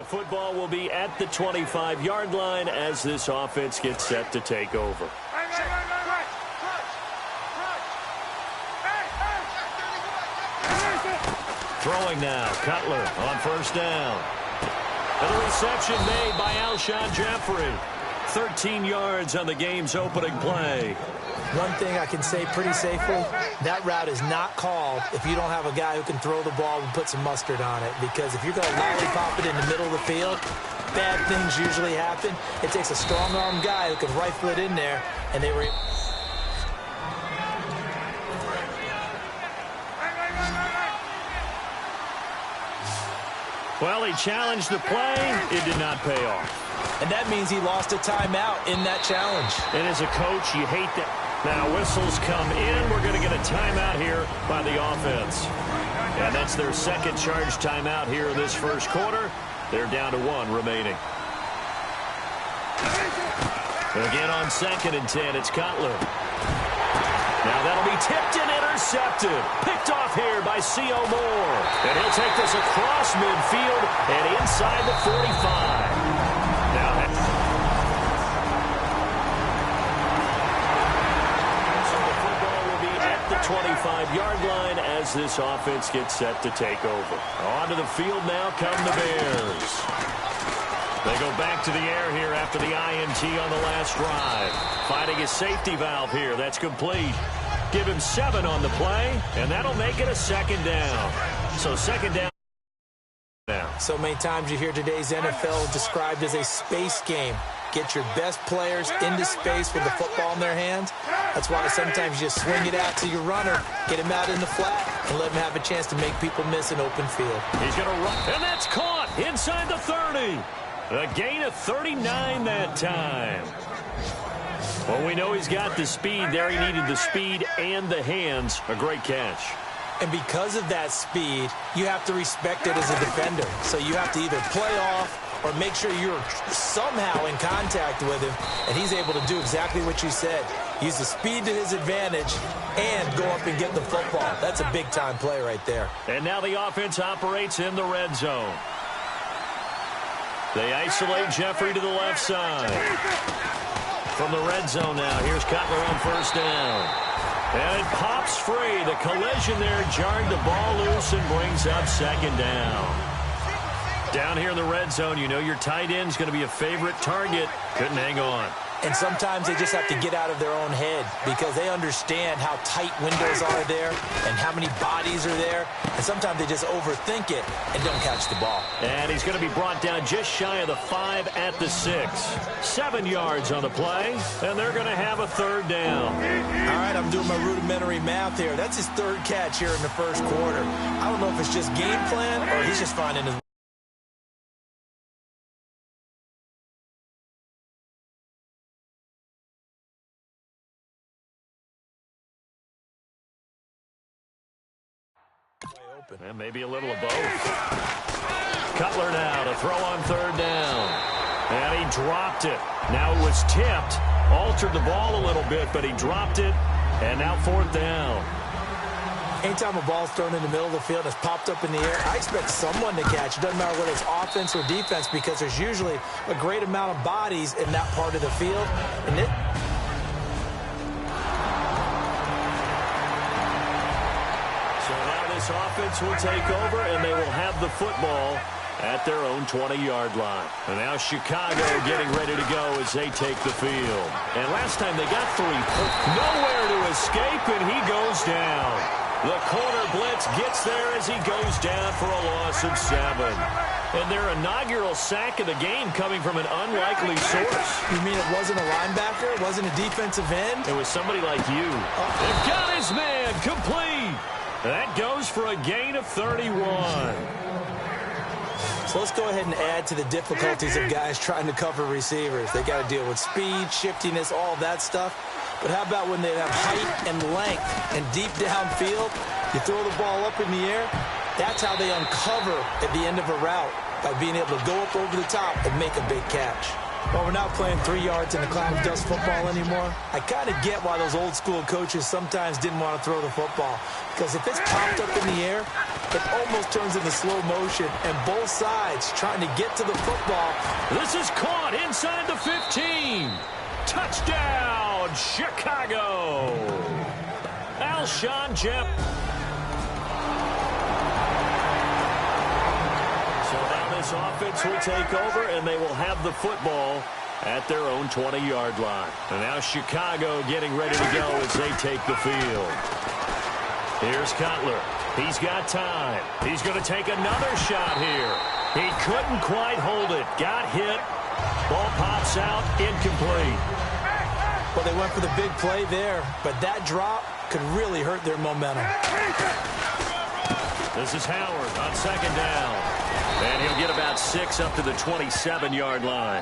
Football will be at the 25-yard line as this offense gets set to take over. Throwing now, Cutler on first down. And the reception made by Alshon Jeffrey. 13 yards on the game's opening play. One thing I can say pretty safely, that route is not called if you don't have a guy who can throw the ball and put some mustard on it. Because if you're going to lollipop it in the middle of the field, bad things usually happen. It takes a strong-arm guy who can rifle it in there, and they were... Well, he challenged the play. It did not pay off. And that means he lost a timeout in that challenge. And as a coach, you hate that. Now whistles come in. We're going to get a timeout here by the offense. And that's their second charge timeout here in this first quarter. They're down to 1 remaining. Again on 2nd and 10, it's Cutler. Now that'll be tipped and intercepted. Picked off here by C.O. Moore. And he'll take this across midfield and inside the 45. So the football will be at the 25-yard line as this offense gets set to take over. Onto the field now come the Bears. They go back to the air here after the INT on the last drive. Finding a safety valve here. That's complete. Give him 7 on the play, and that'll make it a 2nd down. So 2nd down now. So many times you hear today's NFL described as a space game. Get your best players into space with the football in their hands. That's why sometimes you just swing it out to your runner, get him out in the flat, and let him have a chance to make people miss an open field. He's going to run, and that's caught inside the 30. A gain of 39 that time. Well, we know he's got the speed there. He needed the speed and the hands. A great catch. And because of that speed, you have to respect it as a defender. So you have to either play off or make sure you're somehow in contact with him, and he's able to do exactly what you said. Use the speed to his advantage and go up and get the football. That's a big-time play right there. And now the offense operates in the red zone. They isolate Jeffrey to the left side. From the red zone now, here's Cutler on first down. And it pops free. The collision there jarred the ball loose and brings up 2nd down. Down here in the red zone, you know your tight end's going to be a favorite target. Couldn't hang on. And sometimes they just have to get out of their own head because they understand how tight windows are there and how many bodies are there. And sometimes they just overthink it and don't catch the ball. And he's going to be brought down just shy of the 5 at the 6. 7 yards on the play, and they're going to have a 3rd down. All right, I'm doing my rudimentary math here. That's his 3rd catch here in the first quarter. I don't know if it's just game plan or he's just finding his... And maybe a little of both. Cutler now to throw on 3rd down. And he dropped it. Now it was tipped. Altered the ball a little bit, but he dropped it. And now 4th down. Anytime a ball's thrown in the middle of the field and it's popped up in the air, I expect someone to catch. It doesn't matter whether it's offense or defense because there's usually a great amount of bodies in that part of the field. And it... This offense will take over, and they will have the football at their own 20-yard line. And now Chicago getting ready to go as they take the field. And last time they got 3. Nowhere to escape, and he goes down. The corner blitz gets there as he goes down for a loss of 7. And their inaugural sack of the game coming from an unlikely source. You mean it wasn't a linebacker? It wasn't a defensive end? It was somebody like you. They've got his man complete. That goes for a gain of 31. So let's go ahead and add to the difficulties of guys trying to cover receivers. They got to deal with speed, shiftiness, all that stuff. But how about when they have height and length and deep downfield? You throw the ball up in the air. That's how they uncover at the end of a route, by being able to go up over the top and make a big catch. Well, we're not playing 3 yards in the cloud of dust football anymore. I kind of get why those old school coaches sometimes didn't want to throw the football. Because if it's popped up in the air, it almost turns into slow motion. And both sides trying to get to the football. This is caught inside the 15. Touchdown, Chicago. Alshon Jeffrey. This offense will take over, and they will have the football at their own 20-yard line. And now Chicago getting ready to go as they take the field. Here's Cutler. He's got time. He's going to take another shot here. He couldn't quite hold it. Got hit. Ball pops out. Incomplete. Well, they went for the big play there, but that drop could really hurt their momentum. This is Howard on second down. And he'll get about 6 up to the 27-yard line.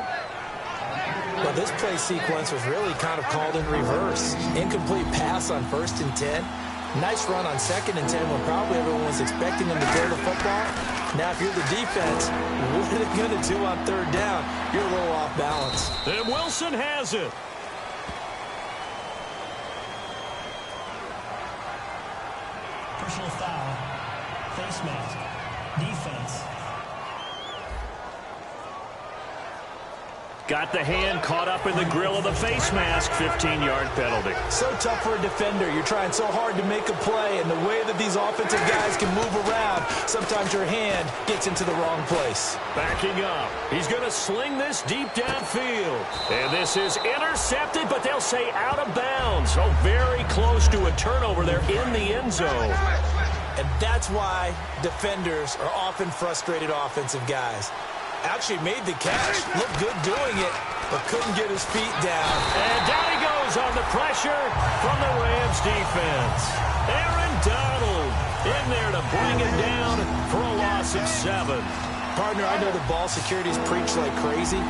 Well, this play sequence was really kind of called in reverse. Incomplete pass on 1st and 10. Nice run on 2nd and 10 when probably everyone was expecting them to throw the football. Now, if you're the defense, what are they going to do on 3rd down? You're a little off balance. And Wilson has it. Personal foul. Face mask. Defense. Got the hand caught up in the grill of the face mask. 15-yard penalty. So tough for a defender. You're trying so hard to make a play, and the way that these offensive guys can move around, sometimes your hand gets into the wrong place. Backing up. He's going to sling this deep downfield. And this is intercepted, but they'll say out of bounds. So very close to a turnover there in the end zone. And that's why defenders are often frustrated offensive guys. Actually made the catch, looked good doing it, but couldn't get his feet down. And down he goes on the pressure from the Rams defense. Aaron Donald in there to bring him down for a loss of 7. Partner, I know the ball security's preached like crazy,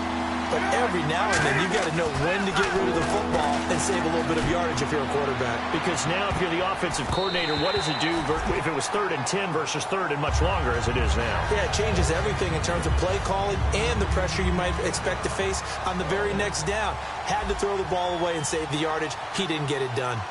but every now and then you've got to know when to get rid of the football and save a little bit of yardage if you're a quarterback. Because now if you're the offensive coordinator, what does it do if it was 3rd and 10 versus 3rd and much longer as it is now? Yeah, it changes everything in terms of play calling and the pressure you might expect to face on the very next down. Had to throw the ball away and save the yardage. He didn't get it done.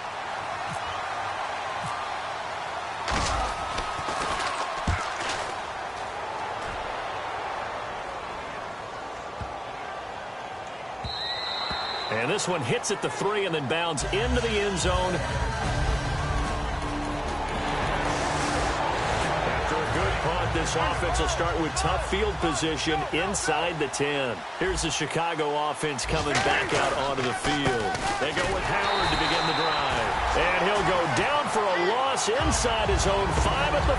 And this one hits at the 3 and then bounds into the end zone. After a good punt, this offense will start with tough field position inside the 10. Here's the Chicago offense coming back out onto the field. They go with Howard to begin the drive. And he'll go down for a loss inside his own 5 at the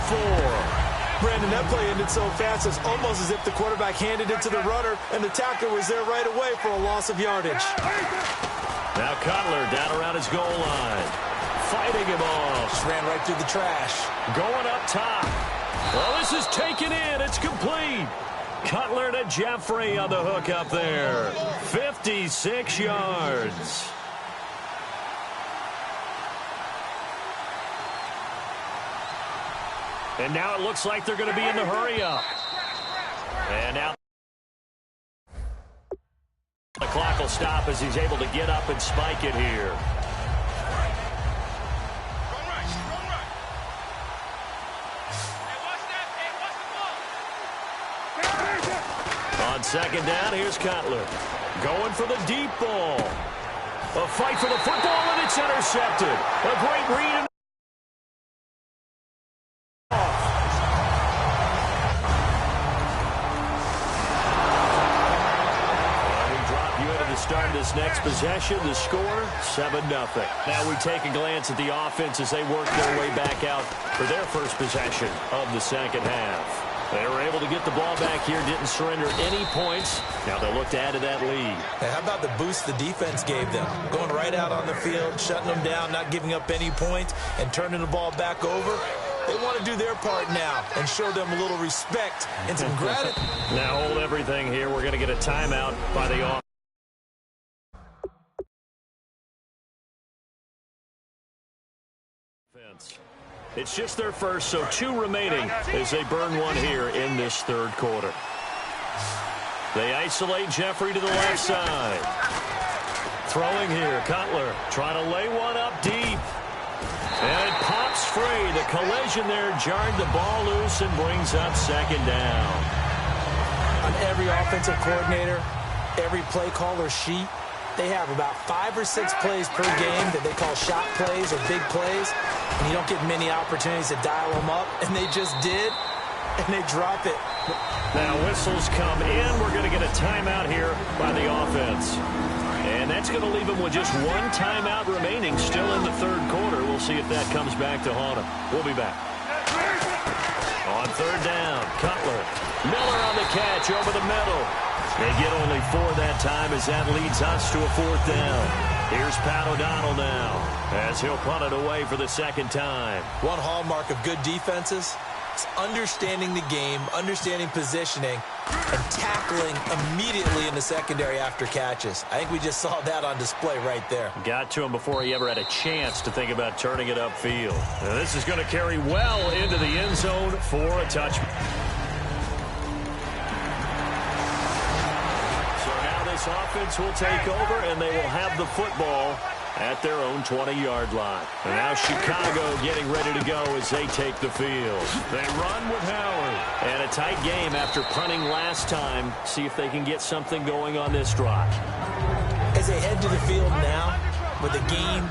4. Brandon, that play ended so fast, it's almost as if the quarterback handed it to the runner, and the tackler was there right away for a loss of yardage. Now Cutler down around his goal line. Fighting him off. Just ran right through the trash. Going up top. Well, this is taken in. It's complete. Cutler to Jeffrey on the hook up there. 56 yards. And now it looks like they're going to be in the hurry-up. And now the clock will stop as he's able to get up and spike it here. On second down, here's Cutler. Going for the deep ball. A fight for the football, and it's intercepted. A great read. Start this next possession, the score, 7-0. Now we take a glance at the offense as they work their way back out for their first possession of the second half. They were able to get the ball back here, didn't surrender any points. Now they'll look to add to that lead. Hey, how about the boost the defense gave them? Going right out on the field, shutting them down, not giving up any points, and turning the ball back over. They want to do their part now and show them a little respect and some gratitude. Now hold everything here. We're going to get a timeout by the offense. It's just their first, so 2 remaining as they burn one here in this third quarter. They isolate Jeffrey to the left side. Throwing here, Cutler trying to lay one up deep. And it pops free. The collision there jarred the ball loose and brings up second down. On every offensive coordinator, every play caller sheet, they have about 5 or 6 plays per game that they call shot plays or big plays. And you don't get many opportunities to dial them up. And they just did. And they drop it. Now whistles come in. We're going to get a timeout here by the offense. And that's going to leave them with just one timeout remaining still in the third quarter. We'll see if that comes back to haunt them. We'll be back. On third down, Cutler. Miller on the catch over the middle. They get only 4 that time as that leads us to a fourth down. Here's Pat O'Donnell now as he'll punt it away for the second time. One hallmark of good defenses is understanding the game, understanding positioning, and tackling immediately in the secondary after catches. I think we just saw that on display right there. Got to him before he ever had a chance to think about turning it upfield. Now this is going to carry well into the end zone for a touchdown. So now this offense will take over, and they will have the football at their own 20-yard line. And now Chicago getting ready to go as they take the field. They run with Howard. And a tight game after punting last time. See if they can get something going on this drive. As they head to the field now, with the game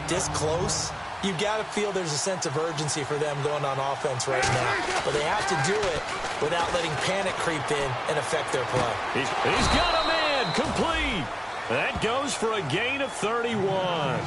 this close, you've got to feel there's a sense of urgency for them going on offense right now. But they have to do it without letting panic creep in and affect their play. He's got a man complete. That goes for a gain of 31.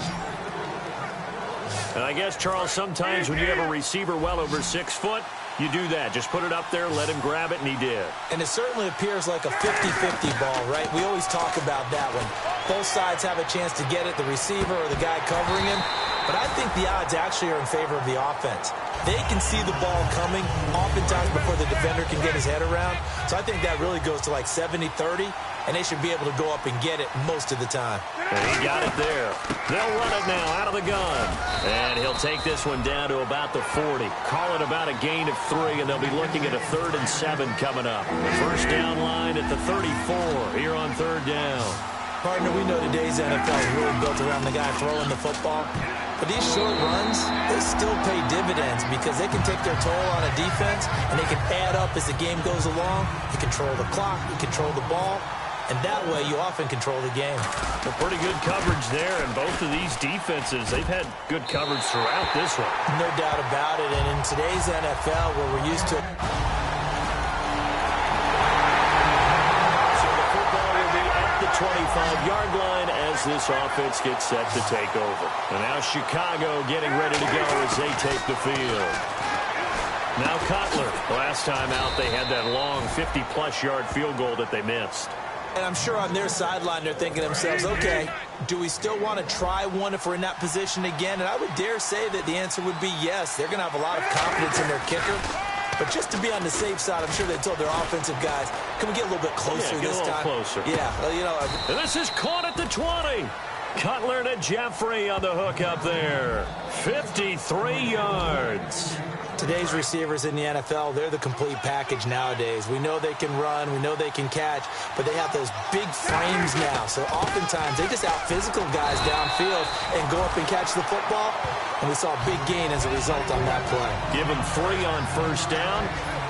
And I guess, Charles, sometimes when you have a receiver well over 6 foot, you do that. Just put it up there, let him grab it, and he did. And it certainly appears like a 50-50 ball, right? We always talk about that when both sides have a chance to get it, the receiver or the guy covering him. But I think the odds actually are in favor of the offense. They can see the ball coming oftentimes before the defender can get his head around. So I think that really goes to like 70-30, and they should be able to go up and get it most of the time. And he got it there. They'll run it now out of the gun. And he'll take this one down to about the 40. Call it about a gain of 3, and they'll be looking at a 3rd and 7 coming up. The first down line at the 34 here on third down. Partner, we know today's NFL is really built around the guy throwing the football. But these short runs, they still pay dividends because they can take their toll on a defense, and they can add up as the game goes along. You control the clock, you control the ball, and that way you often control the game. Well, pretty good coverage there, and both of these defenses, they've had good coverage throughout this one. No doubt about it, and in today's NFL where we're used to... So the football will be at the 25-yard line as this offense gets set to take over. And now Chicago getting ready to go as they take the field. Now Cutler. Last time out, they had that long 50-plus yard field goal that they missed. And I'm sure on their sideline they're thinking to themselves, okay, do we still want to try one if we're in that position again? And I would dare say that the answer would be yes. They're going to have a lot of confidence in their kicker. But just to be on the safe side, I'm sure they told their offensive guys, can we get a little bit closer this time? Closer. Yeah, well, you know. And this is caught at the 20. Cutler to Jeffrey on the hook up there. 53 yards. Today's receivers in the NFL, they're the complete package nowadays. We know they can run, we know they can catch, but they have those big frames now. So oftentimes they just out-physical guys downfield and go up and catch the football. And we saw a big gain as a result on that play. Give them 3 on first down.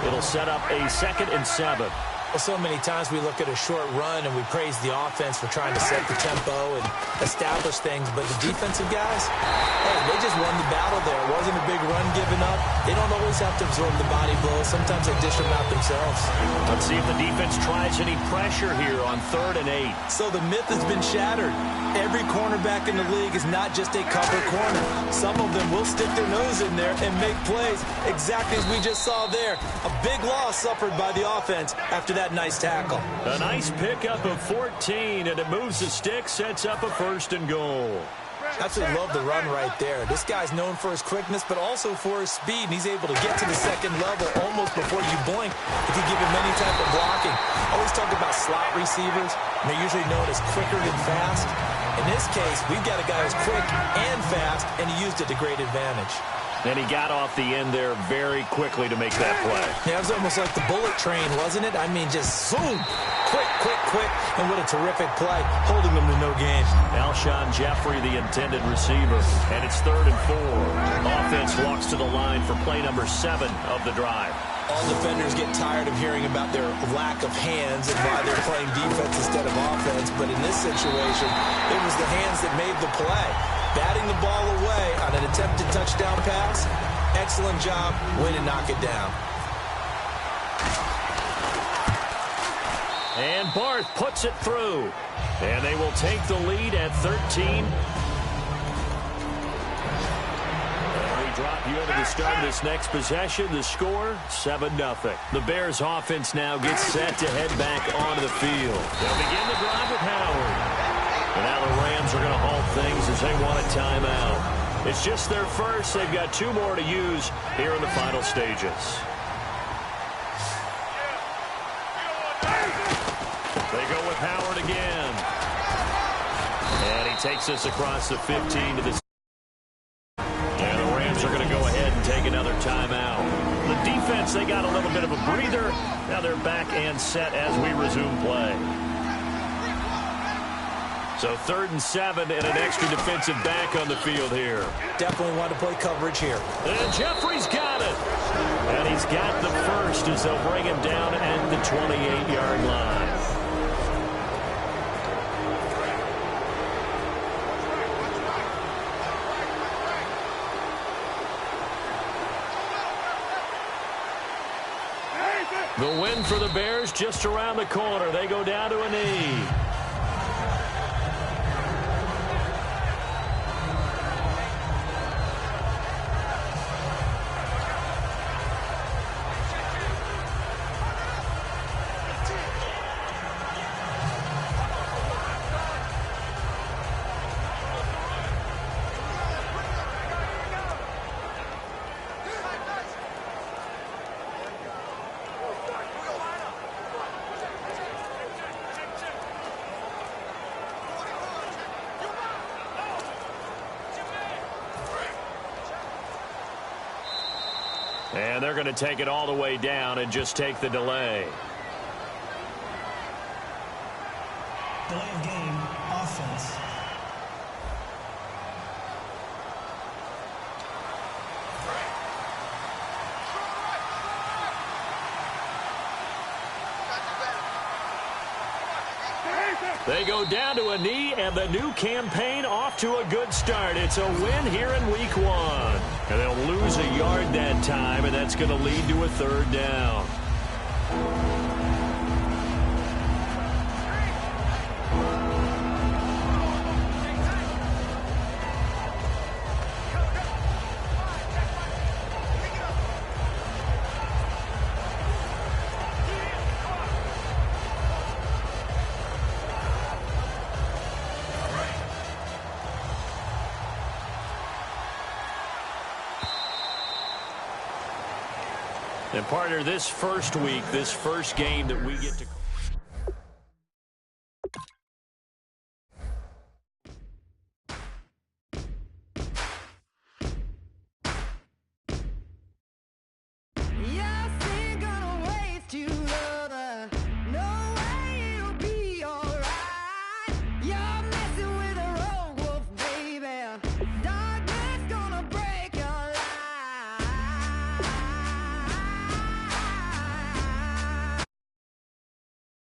It'll set up a 2nd and 7. Well, so many times we look at a short run and we praise the offense for trying to set the tempo and establish things, but the defensive guys, hey, they just won the battle there. It wasn't a big run given up. They don't always have to absorb the body blows. Sometimes they dish them out themselves. Let's see if the defense tries any pressure here on 3rd and 8. So the myth has been shattered. Every cornerback in the league is not just a cover corner. Some of them will stick their nose in there and make plays exactly as we just saw there. A big loss suffered by the offense after that nice tackle. A nice pickup of 14, and it moves the stick, sets up a 1st and goal. Absolutely love the run right there. This guy's known for his quickness, but also for his speed. And he's able to get to the second level almost before you blink if you give him any type of blocking. I always talk about slot receivers, and they're usually known as quicker than fast. In this case, we've got a guy who's quick and fast, and he used it to great advantage. And he got off the end there very quickly to make that play. Yeah, it was almost like the bullet train, wasn't it? I mean, just zoom, quick, quick, and what a terrific play, holding them to no gain. Alshon Jeffrey, the intended receiver, and it's 3rd and 4. Offense walks to the line for play number 7 of the drive. All defenders get tired of hearing about their lack of hands and why they're playing defense instead of offense. But in this situation, it was the hands that made the play. Batting the ball away on an attempted touchdown pass. Excellent job. Win and knock it down. And Barth puts it through. And they will take the lead at 13. Drop you into the start of this next possession. The score, 7-0. The Bears offense now gets set to head back onto the field. They'll begin the drive with Howard. And now the Rams are going to halt things as they want a timeout. It's just their first. They've got 2 more to use here in the final stages. They go with Howard again. And he takes us across the 15 to the are going to go ahead and take another timeout. The defense, they got a little bit of a breather. Now they're back and set as we resume play. So 3rd and 7 and an extra defensive back on the field here. Definitely want to play coverage here. And Jeffrey's got it. And he's got the first as they'll bring him down at the 28-yard line. The win for the Bears just around the corner. They go down to a knee. And they're going to take it all the way down and just take the delay. Delay of game, offense. They go down to a knee, and the new campaign off to a good start. It's a win here in week 1. And they'll lose a yard that time, and that's going to lead to a 3rd down. And partner, this first week, this first game that we get to